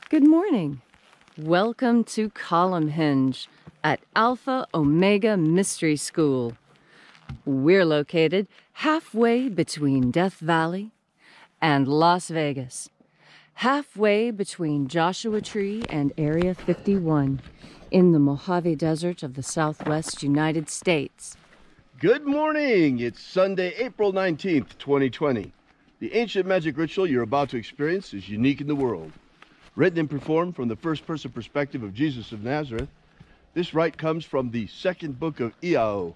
Good morning. Welcome to Column Hinge at Alpha Omega Mystery School. We're located halfway between Death Valley and Las Vegas, halfway between Joshua Tree and Area 51 in the Mojave Desert of the Southwest United States. Good morning. It's Sunday, April 19th, 2020. The ancient magic ritual you're about to experience is unique in the world. Written and performed from the first-person perspective of Jesus of Nazareth, this rite comes from the second book of Iao,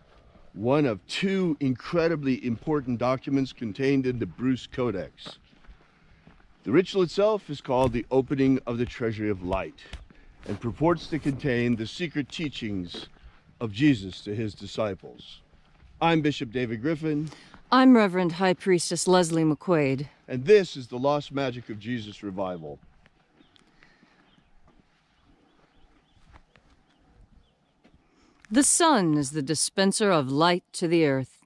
one of two incredibly important documents contained in the Bruce Codex. The ritual itself is called the Opening of the Treasury of Light and purports to contain the secret teachings of Jesus to his disciples. I'm Bishop David Griffin. I'm Reverend High Priestess Leslie McQuaid. And this is the Lost Magic of Jesus Revival. The sun is the dispenser of light to the earth.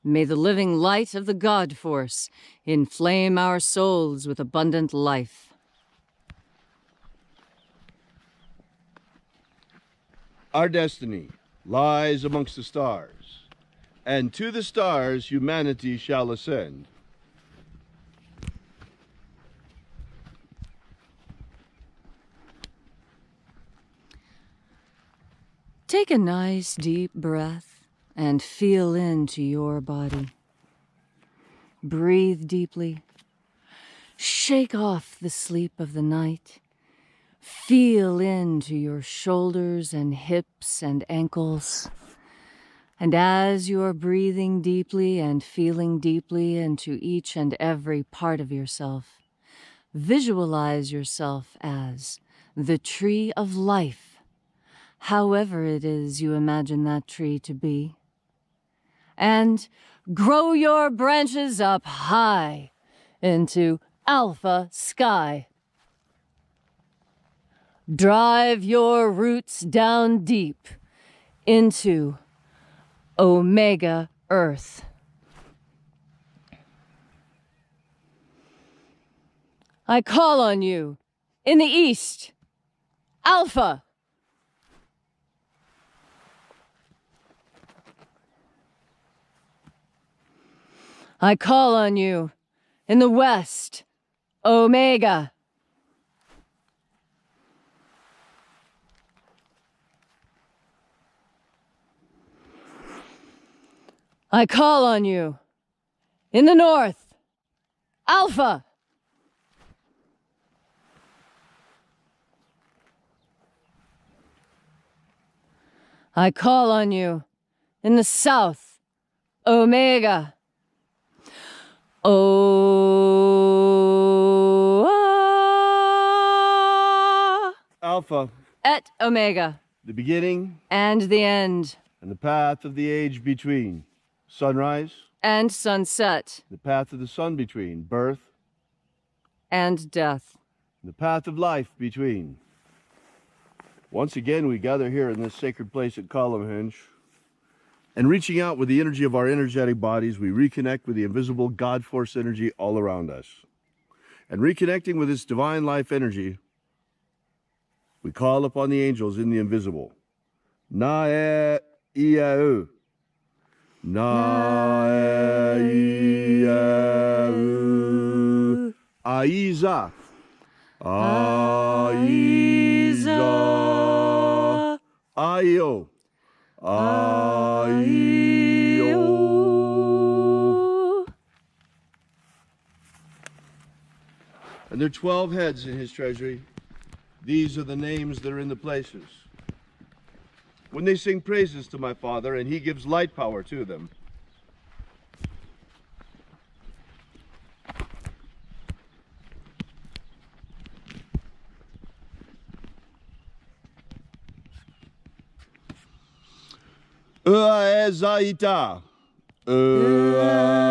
May the living light of the God Force inflame our souls with abundant life. Our destiny lies amongst the stars, and to the stars humanity shall ascend. Take a nice deep breath and feel into your body. Breathe deeply. Shake off the sleep of the night. Feel into your shoulders and hips and ankles. And as you are breathing deeply and feeling deeply into each and every part of yourself, visualize yourself as the tree of life, however it is you imagine that tree to be. And grow your branches up high into alpha sky. Drive your roots down deep into Omega Earth. I call on you in the east, Alpha. I call on you in the west, Omega. I call on you in the north, Alpha. I call on you in the south, Omega. Alpha, et Omega, the beginning and the end, and the path of the age between. Sunrise and sunset, the path of the sun between. Birth and death, the path of life between. Once again, we gather here in this sacred place at Column Hinge. And reaching out with the energy of our energetic bodies, we reconnect with the invisible God Force energy all around us. And reconnecting with this divine life energy, we call upon the angels in the invisible. Na-e-ia-u. Na-e-ia-u. Aiza. Aiza. Aio. And there are 12 heads in his treasury. These are the names that are in the places. When they sing praises to my Father, and he gives light power to them. Ezaita. Ezaita.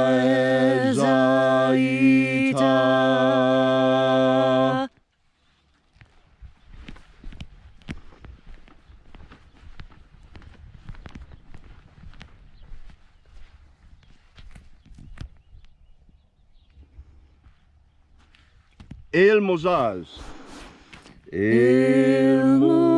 El Mozaz. hermosas.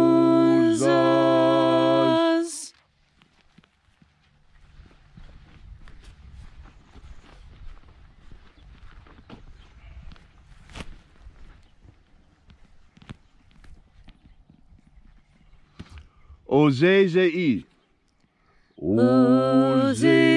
Ozezei. Ozezei.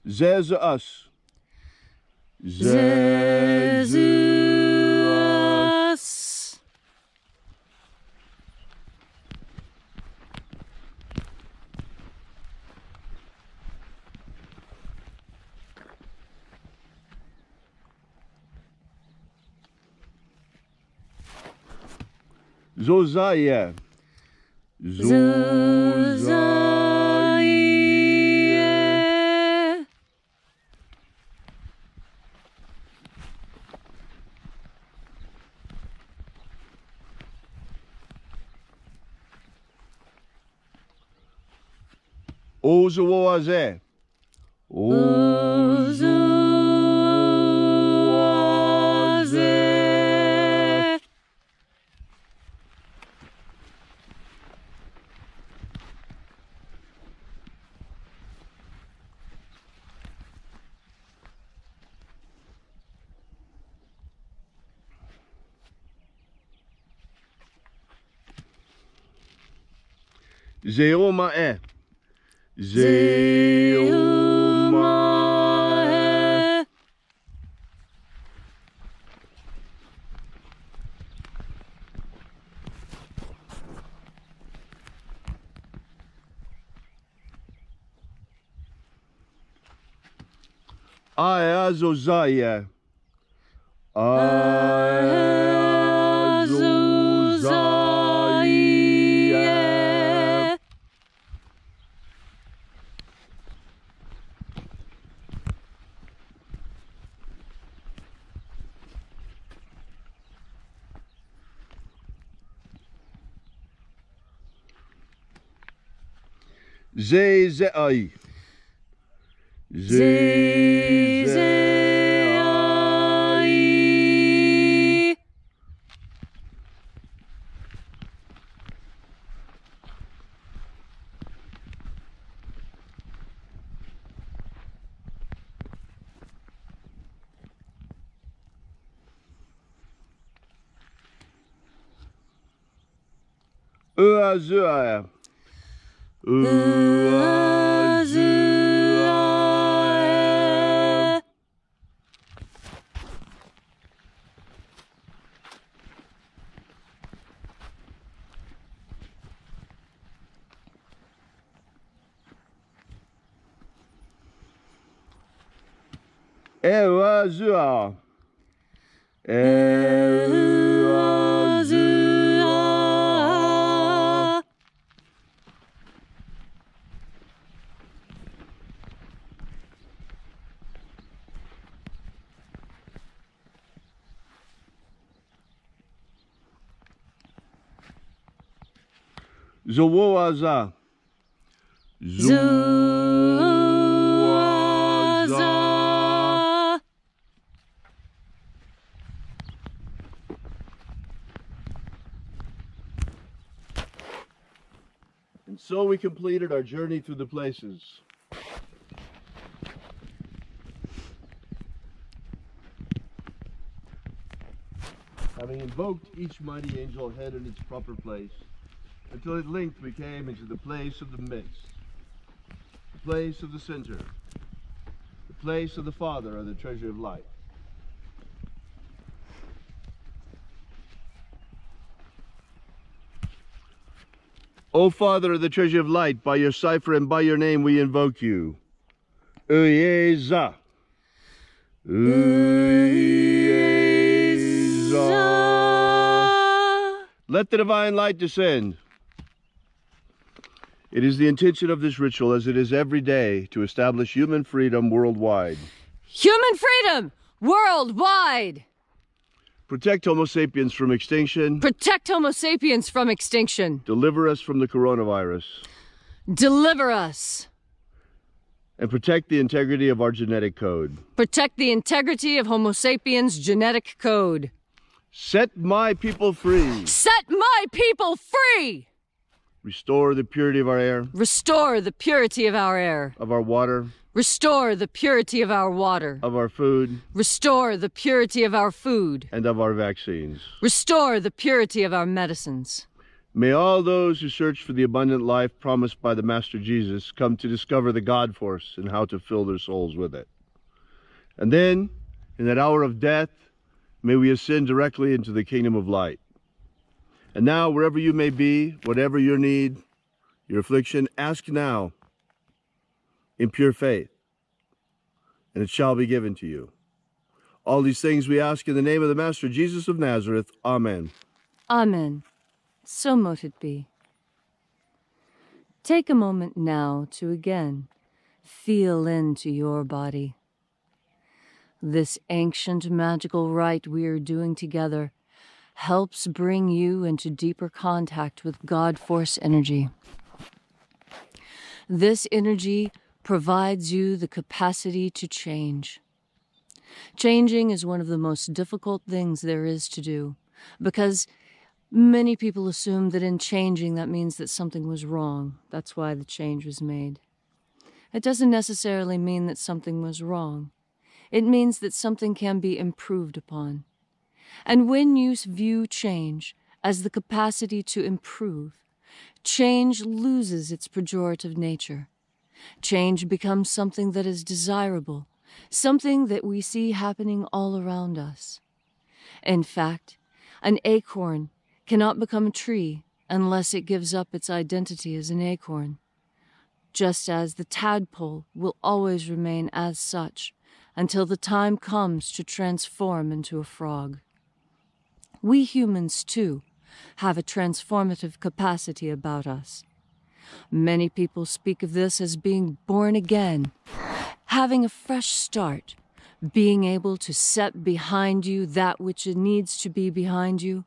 Zezus. Zezus. Zozaya. Zozaya. Ozoaze. Ozoaze. Zeomae. Zeomae. Ayazozaya. Ayazozaya. Zezei. Zezei. Uazua. Uazua. Uazua. Uazua. Zoaza. Zoaza. And so we completed our journey through the places. Having invoked each mighty angel head in its proper place, until at length we came into the place of the midst, the place of the center, the place of the Father of the treasure of light. O Father of the treasure of light, by your cipher and by your name we invoke you. Uyeza. Uyeza. Let the divine light descend. It is the intention of this ritual, as it is every day, to establish human freedom worldwide. Human freedom worldwide! Protect Homo sapiens from extinction. Protect Homo sapiens from extinction. Deliver us from the coronavirus. Deliver us. And protect the integrity of our genetic code. Protect the integrity of Homo sapiens' genetic code. Set my people free. Set my people free! Restore the purity of our air. Restore the purity of our air. Of our water. Restore the purity of our water. Of our food. Restore the purity of our food. And of our vaccines. Restore the purity of our medicines. May all those who search for the abundant life promised by the Master Jesus come to discover the God force and how to fill their souls with it. And then, in that hour of death, may we ascend directly into the kingdom of light. And now, wherever you may be, whatever your need, your affliction, ask now in pure faith, and it shall be given to you. All these things we ask in the name of the Master Jesus of Nazareth. Amen. Amen. So mote it be. Take a moment now to again feel into your body. This ancient magical rite we are doing together helps bring you into deeper contact with God Force energy. This energy provides you the capacity to change. Changing is one of the most difficult things there is to do, because many people assume that in changing that means that something was wrong. That's why the change was made. It doesn't necessarily mean that something was wrong. It means that something can be improved upon. And when you view change as the capacity to improve, change loses its pejorative nature. Change becomes something that is desirable, something that we see happening all around us. In fact, an acorn cannot become a tree unless it gives up its identity as an acorn, just as the tadpole will always remain as such until the time comes to transform into a frog. We humans, too, have a transformative capacity about us. Many people speak of this as being born again, having a fresh start, being able to set behind you that which needs to be behind you,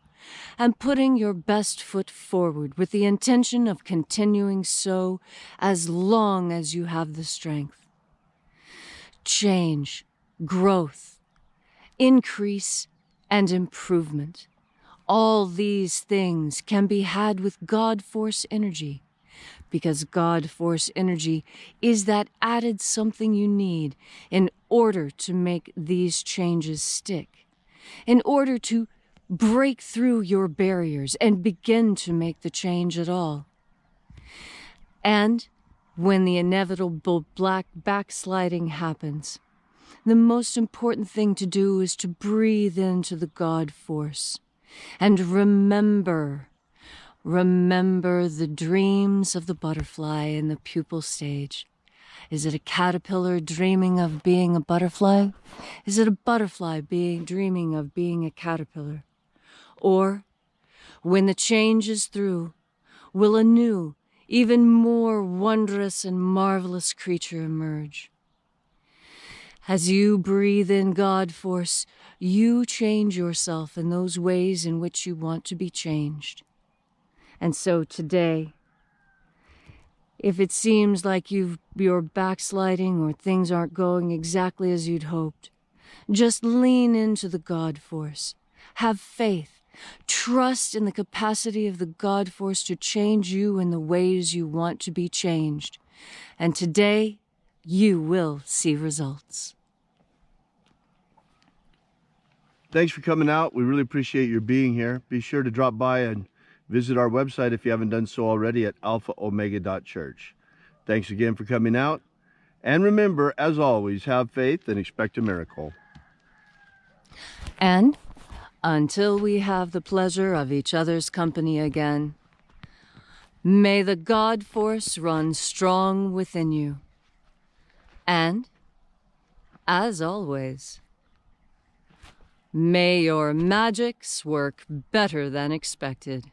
and putting your best foot forward with the intention of continuing so as long as you have the strength. Change, growth, increase, and improvement. All these things can be had with God Force energy, because God Force energy is that added something you need in order to make these changes stick, in order to break through your barriers and begin to make the change at all. And when the inevitable black backsliding happens, the most important thing to do is to breathe into the God Force and remember the dreams of the butterfly in the pupal stage. Is it a caterpillar dreaming of being a butterfly? Is it a butterfly dreaming of being a caterpillar? Or, when the change is through, will a new, even more wondrous and marvelous creature emerge? As you breathe in God Force, you change yourself in those ways in which you want to be changed. And so today, if it seems like you're backsliding or things aren't going exactly as you'd hoped, just lean into the God Force. Have faith. Trust in the capacity of the God Force to change you in the ways you want to be changed. And today, you will see results. Thanks for coming out. We really appreciate your being here. Be sure to drop by and visit our website if you haven't done so already at alphaomega.church. Thanks again for coming out. And remember, as always, have faith and expect a miracle. And until we have the pleasure of each other's company again, may the God Force run strong within you. And, as always, may your magics work better than expected.